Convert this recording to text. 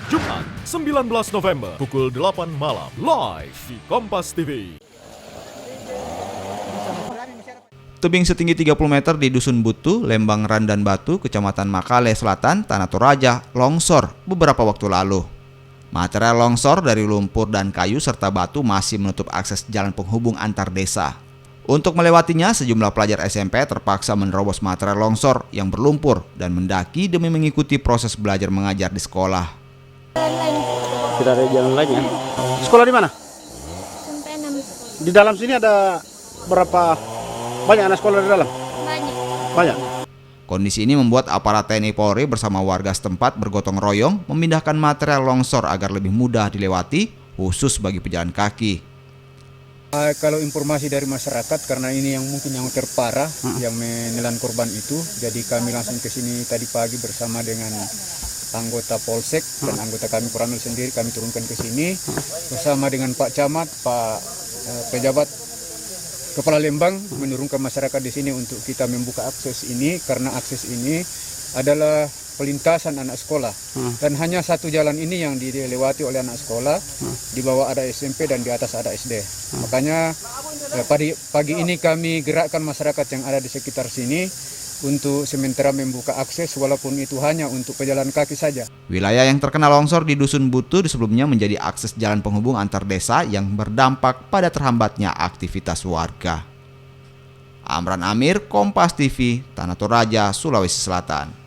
Jumat 19 November pukul 8 malam live di Kompas TV. Tebing setinggi 30 meter di Dusun Butu, Lembang Randan Batu, Kecamatan Makale Selatan, Tanah Toraja, longsor beberapa waktu lalu. Material longsor dari lumpur dan kayu serta batu masih menutup akses jalan penghubung antar desa. Untuk melewatinya, sejumlah pelajar SMP terpaksa menerobos material longsor yang berlumpur dan mendaki demi mengikuti proses belajar mengajar di sekolah. Tidak ada jalan lain ya. Sekolah di mana? Sampai 6. Di dalam sini ada berapa banyak anak sekolah di dalam? Banyak. Banyak. Kondisi ini membuat aparat TNI Polri bersama warga setempat bergotong royong memindahkan material longsor agar lebih mudah dilewati, khusus bagi pejalan kaki. Kalau informasi dari masyarakat, karena ini yang mungkin yang terparah yang menelan korban itu, jadi kami langsung ke sini tadi pagi bersama dengan anggota Polsek dan anggota kami Koramil sendiri, kami turunkan ke sini bersama dengan Pak Camat, Pak pejabat Kepala Lembang menurunkan masyarakat di sini untuk kita membuka akses ini, karena akses ini adalah pelintasan anak sekolah dan hanya satu jalan ini yang dilewati oleh anak sekolah. Di bawah ada SMP dan di atas ada SD. Makanya pagi ini kami gerakkan masyarakat yang ada di sekitar sini untuk sementara membuka akses, walaupun itu hanya untuk pejalan kaki saja. Wilayah yang terkena longsor di Dusun Butu sebelumnya menjadi akses jalan penghubung antar desa yang berdampak pada terhambatnya aktivitas warga. Amran Amir, Kompas TV, Tanah Toraja, Sulawesi Selatan.